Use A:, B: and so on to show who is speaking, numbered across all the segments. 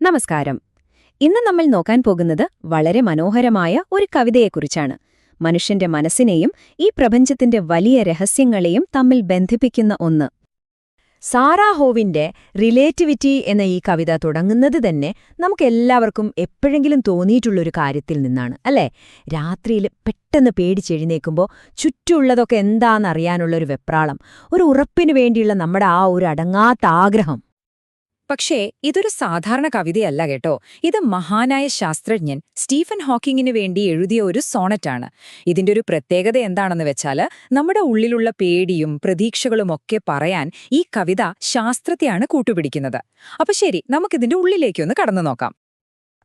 A: നമസ്കാരം. ഇന്ന് നമ്മൾ നോക്കാൻ പോകുന്നത് വളരെ മനോഹരമായ ഒരു കവിതയെക്കുറിച്ചാണ്. മനുഷ്യന്റെ മനസ്സിനെയും ഈ പ്രപഞ്ചത്തിന്റെ വലിയ രഹസ്യങ്ങളെയും തമ്മിൽ ബന്ധിപ്പിക്കുന്ന ഒന്ന്. സാറാ ഹോവിന്റെ റിലേറ്റിവിറ്റി എന്ന ഈ കവിത തുടങ്ങുന്നത് തന്നെ നമുക്കെല്ലാവർക്കും എപ്പോഴെങ്കിലും തോന്നിയിട്ടുള്ളൊരു കാര്യത്തിൽ നിന്നാണ്, അല്ലേ? രാത്രിയിൽ പെട്ടെന്ന് പേടിച്ചെഴുന്നേക്കുമ്പോൾ ചുറ്റുമുള്ളതൊക്കെ എന്താണെന്നറിയാനുള്ളൊരു വെപ്രാളം, ഒരു ഉറപ്പിനു വേണ്ടിയുള്ള നമ്മുടെ ആ ഒരു അടങ്ങാത്ത ആഗ്രഹം.
B: പക്ഷേ ഇതൊരു സാധാരണ കവിതയല്ല കേട്ടോ. ഇത് മഹാനായ ശാസ്ത്രജ്ഞൻ സ്റ്റീഫൻ ഹോക്കിങ്ങിനു വേണ്ടി എഴുതിയ ഒരു സോണറ്റാണ്. ഇതിന്റെ ഒരു പ്രത്യേകത എന്താണെന്ന് വെച്ചാല് നമ്മുടെ ഉള്ളിലുള്ള പേടിയും പ്രതീക്ഷകളുമൊക്കെ പറയാൻ ഈ കവിത ശാസ്ത്രത്തെയാണ് കൂട്ടുപിടിക്കുന്നത്. അപ്പൊ ശരി, നമുക്കിതിന്റെ ഉള്ളിലേക്കൊന്ന് കടന്നു നോക്കാം.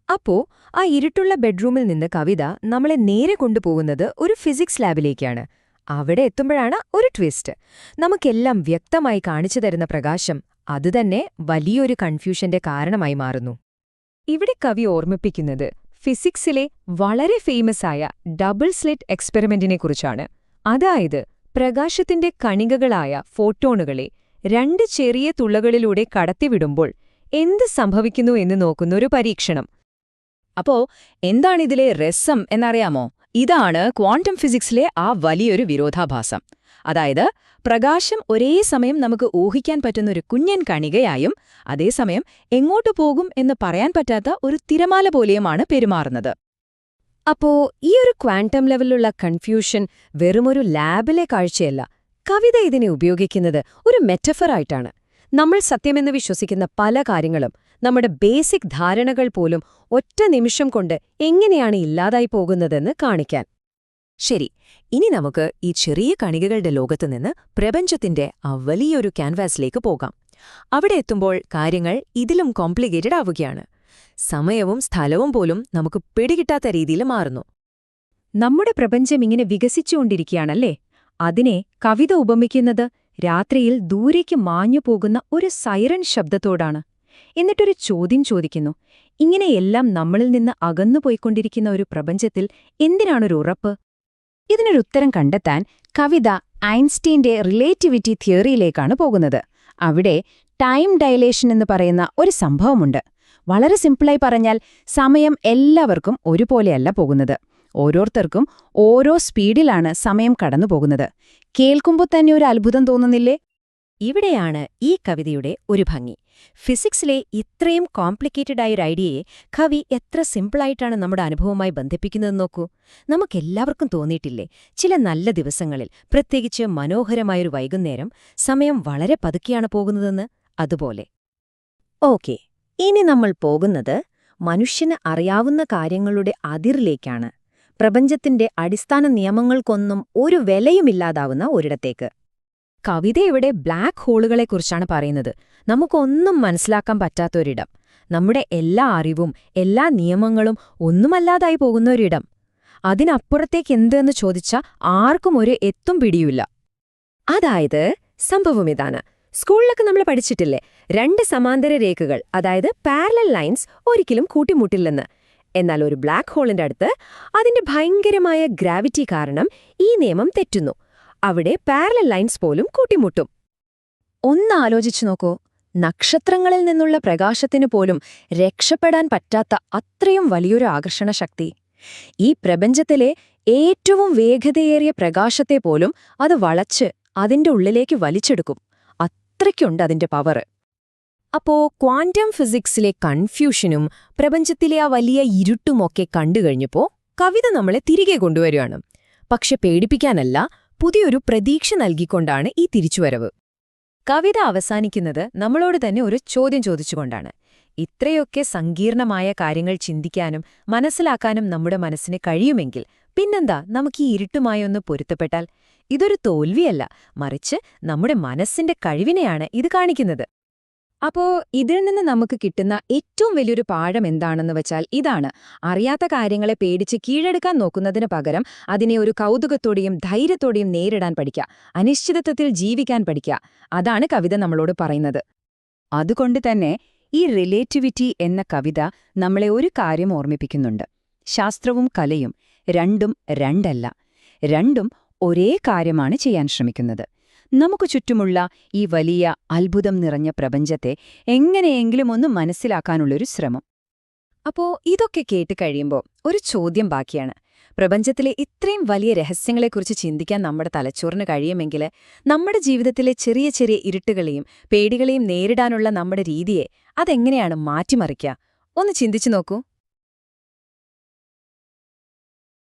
A: അപ്പോ ആ ഇരുട്ടുള്ള ബെഡ്റൂമിൽ നിന്ന് കവിത നമ്മളെ നേരെ കൊണ്ടുപോകുന്നത് ഒരു ഫിസിക്സ് ലാബിലേക്കാണ്. അവിടെ എത്തുമ്പോഴാണ് ഒരു ട്വിസ്റ്റ്. നമുക്കെല്ലാം വ്യക്തമായി കാണിച്ചു തരുന്ന പ്രകാശം അതുതന്നെ വലിയൊരു കൺഫ്യൂഷന്റെ കാരണമായി മാറുന്നു. ഇവിടെ കവി ഓർമ്മിപ്പിക്കുന്നത് ഫിസിക്സിലെ വളരെ ഫേമസായ ഡബിൾ സ്ലിറ്റ് എക്സ്പെരിമെന്റിനെക്കുറിച്ചാണ്. അതായത് പ്രകാശത്തിന്റെ കണികകളായ ഫോട്ടോണുകളെ രണ്ട് ചെറിയ തുളകളിലൂടെ കടത്തിവിടുമ്പോൾ എന്ത് സംഭവിക്കുന്നു എന്ന് നോക്കുന്ന ഒരു പരീക്ഷണം.
B: അപ്പോ എന്താണിതിലെ രസം എന്നറിയാമോ? ഇതാണ് ക്വാണ്ടം ഫിസിക്സിലെ ആ വലിയൊരു വിരോധാഭാസം. അതായത് പ്രകാശം ഒരേ സമയം നമുക്ക് ഊഹിക്കാൻ പറ്റുന്നൊരു കുഞ്ഞൻ കണികയായും അതേസമയം എങ്ങോട്ടു പോകും എന്ന് പറയാൻ പറ്റാത്ത ഒരു തിരമാല പോലെയുമാണ് പെരുമാറുന്നത്.
A: അപ്പോ ഈ ഒരു ക്വാണ്ടം ലെവലിലുള്ള കൺഫ്യൂഷൻ വെറുമൊരു ലാബിലെ കാഴ്ചയല്ല. കവിത ഇതിനെ ഉപയോഗിക്കുന്നത് ഒരു മെറ്റഫറായിട്ടാണ്. നമ്മൾ സത്യമെന്ന് വിശ്വസിക്കുന്ന പല കാര്യങ്ങളും, നമ്മുടെ ബേസിക് ധാരണകൾ പോലും ഒറ്റ നിമിഷം കൊണ്ട് എങ്ങനെയാണ് ഇല്ലാതായി പോകുന്നതെന്ന് കാണിക്കാൻ.
B: ശരി, ഇനി നമുക്ക് ഈ ചെറിയ കണികകളുടെ ലോകത്തുനിന്ന് പ്രപഞ്ചത്തിന്റെ ആ വലിയൊരു ക്യാൻവാസിലേക്ക് പോകാം. അവിടെ എത്തുമ്പോൾ കാര്യങ്ങൾ ഇതിലും കോംപ്ലിക്കേറ്റഡ് ആവുകയാണ്. സമയവും സ്ഥലവും പോലും നമുക്ക് പിടികിട്ടാത്ത രീതിയിൽ മാറുന്നു.
A: നമ്മുടെ പ്രപഞ്ചം ഇങ്ങനെ വികസിച്ചുകൊണ്ടിരിക്കുകയാണല്ലേ? അതിനെ കവിത ഉപമിക്കുന്നത് രാത്രിയിൽ ദൂരേക്ക് മാഞ്ഞുപോകുന്ന ഒരു സൈറൻ ശബ്ദത്തോടാണ്. എന്നിട്ടൊരു ചോദ്യം ചോദിക്കുന്നു: ഇങ്ങനെയെല്ലാം നമ്മളിൽ നിന്ന് അകന്നുപോയിക്കൊണ്ടിരിക്കുന്ന ഒരു പ്രപഞ്ചത്തിൽ എന്തിനാണൊരു ഉറപ്പ്? ഇതിനൊരുത്തരം കണ്ടെത്താൻ കവിത ഐൻസ്റ്റീന്റെ റിലേറ്റിവിറ്റി തിയറിയിലേക്കാണ് പോകുന്നത്. അവിടെ ടൈം ഡയലേഷൻ എന്ന് പറയുന്ന ഒരു സംഭവമുണ്ട്. വളരെ സിമ്പിളായി പറഞ്ഞാൽ, സമയം എല്ലാവർക്കും ഒരുപോലെയല്ല പോകുന്നത്. ഓരോരുത്തർക്കും ഓരോ സ്പീഡിലാണ് സമയം കടന്നുപോകുന്നത്. കേൾക്കുമ്പോൾ തന്നെ ഒരു അത്ഭുതം തോന്നുന്നില്ലേ? ഇവിടെയാണ് ഈ കവിതയുടെ ഒരു ഭംഗി. ഫിസിക്സിലെ ഇത്രയും കോംപ്ലിക്കേറ്റഡായൊരു ഐഡിയയെ കവി എത്ര സിമ്പിളായിട്ടാണ് നമ്മുടെ അനുഭവവുമായി ബന്ധിപ്പിക്കുന്നതെന്ന് നോക്കൂ. നമുക്കെല്ലാവർക്കും തോന്നിയിട്ടില്ലേ, ചില നല്ല ദിവസങ്ങളിൽ, പ്രത്യേകിച്ച് മനോഹരമായൊരു വൈകുന്നേരം, സമയം വളരെ പതുക്കെയാണ് പോകുന്നതെന്ന്? അതുപോലെ. ഓക്കെ, ഇനി നമ്മൾ പോകുന്നത് മനുഷ്യന് അറിയാവുന്ന കാര്യങ്ങളുടെ അതിരിലേക്കാണ്. പ്രപഞ്ചത്തിന്റെ അടിസ്ഥാന നിയമങ്ങൾക്കൊന്നും ഒരു വിലയുമില്ലാതാവുന്ന ഒരിടത്തേക്ക്. കവിത ഇവിടെ ബ്ലാക്ക് ഹോളുകളെക്കുറിച്ചാണ് പറയുന്നത്. നമുക്കൊന്നും മനസ്സിലാക്കാൻ പറ്റാത്തൊരിടം, നമ്മുടെ എല്ലാ അറിവും എല്ലാ നിയമങ്ങളും ഒന്നുമല്ലാതായി പോകുന്നൊരിടം. അതിനപ്പുറത്തേക്ക് എന്തെന്ന് ചോദിച്ചാൽ ആർക്കും ഒരു എത്തും പിടിയില്ല. അതായത് സംഭവം ഇതാണ്. സ്കൂളിലൊക്കെ നമ്മൾ പഠിച്ചിട്ടില്ലേ, രണ്ട് സമാന്തര രേഖകൾ, അതായത് പാരലൽ ലൈൻസ് ഒരിക്കലും കൂട്ടിമുട്ടില്ലെന്ന്. എന്നാൽ ഒരു ബ്ലാക്ക് ഹോളിന്റെ അടുത്ത് അതിന്റെ ഭയങ്കരമായ ഗ്രാവിറ്റി കാരണം ഈ നിയമം തെറ്റുന്നു. അവിടെ പാരലൽ ലൈൻസ് പോലും കൂട്ടിമുട്ടും. ഒന്നാലോചിച്ചു നോക്കൂ, നക്ഷത്രങ്ങളിൽ നിന്നുള്ള പ്രകാശത്തിനു പോലും രക്ഷപ്പെടാൻ പറ്റാത്ത അത്രയും വലിയൊരു ആകർഷണശക്തി. ഈ പ്രപഞ്ചത്തിലെ ഏറ്റവും വേഗതയേറിയ പ്രകാശത്തെ പോലും അത് വളച്ച് അതിന്റെ ഉള്ളിലേക്ക് വലിച്ചെടുക്കും. അത്രയ്ക്കുണ്ട് അതിന്റെ പവർ. അപ്പോ ക്വാണ്ടം ഫിസിക്സിലെ കൺഫ്യൂഷനും പ്രപഞ്ചത്തിലെ ആ വലിയ ഇരുട്ടുമൊക്കെ കണ്ടുകഴിഞ്ഞപ്പോ കവിത നമ്മളെ തിരികെ കൊണ്ടുവരികയാണ്. പക്ഷെ പേടിപ്പിക്കാനല്ല, പുതിയൊരു പ്രതീക്ഷ നൽകിക്കൊണ്ടാണ് ഈ തിരിച്ചുവരവ്. കവിത അവസാനിക്കുന്നത് നമ്മളോട് തന്നെ ഒരു ചോദ്യം ചോദിച്ചുകൊണ്ടാണ്. ഇത്രയൊക്കെ സങ്കീർണമായ കാര്യങ്ങൾ ചിന്തിക്കാനും മനസ്സിലാക്കാനും നമ്മുടെ മനസ്സിന് കഴിയുമെങ്കിൽ പിന്നെന്താ നമുക്ക് ഈ ഇരുട്ടുമായൊന്ന് പൊരുത്തപ്പെട്ടാൽ? ഇതൊരു തോൽവിയല്ല, മറിച്ച് നമ്മുടെ മനസ്സിന്റെ കഴിവിനെയാണ് ഇത് കാണിക്കുന്നത്. അപ്പോ ഇതിൽ നിന്ന് നമുക്ക് കിട്ടുന്ന ഏറ്റവും വലിയൊരു പാഠം എന്താണെന്ന് വെച്ചാൽ ഇതാണ്: അറിയാത്ത കാര്യങ്ങളെ പേടിച്ച് കീഴടക്കാൻ നോക്കുന്നതിന് പകരം അതിനെ ഒരു കൗതുകത്തോടെയും ധൈര്യത്തോടെയും നേരിടാൻ പഠിക്കുക, അനിശ്ചിതത്വത്തിൽ ജീവിക്കാൻ പഠിക്കുക. അതാണ് കവിത നമ്മളോട് പറയുന്നത്. അതുകൊണ്ട് തന്നെ ഈ റിലേറ്റിവിറ്റി എന്ന കവിത നമ്മളെ ഒരു കാര്യം ഓർമ്മിപ്പിക്കുന്നുണ്ട്: ശാസ്ത്രവും കലയും രണ്ടും രണ്ടല്ല, രണ്ടും ഒരേ കാര്യമാണ് ചെയ്യാൻ ശ്രമിക്കുന്നത്.
B: നമുക്ക് ചുറ്റുമുള്ള ഈ വലിയ അത്ഭുതം നിറഞ്ഞ പ്രപഞ്ചത്തെ എങ്ങനെയെങ്കിലും ഒന്ന് മനസ്സിലാക്കാനുള്ളൊരു ശ്രമം. അപ്പോ ഇതൊക്കെ കേട്ട് കഴിയുമ്പോൾ ഒരു ചോദ്യം ബാക്കിയാണ്. പ്രപഞ്ചത്തിലെ ഇത്രയും വലിയ രഹസ്യങ്ങളെക്കുറിച്ച് ചിന്തിക്കാൻ നമ്മുടെ തലച്ചോറിന് കഴിയുമെങ്കിൽ നമ്മുടെ ജീവിതത്തിലെ ചെറിയ ചെറിയ ഇരുട്ടുകളെയും പേടികളെയും നേരിടാനുള്ള നമ്മുടെ രീതിയെ അതെങ്ങനെയാണ് മാറ്റിമറിക്കുക? ഒന്ന് ചിന്തിച്ചു നോക്കൂ.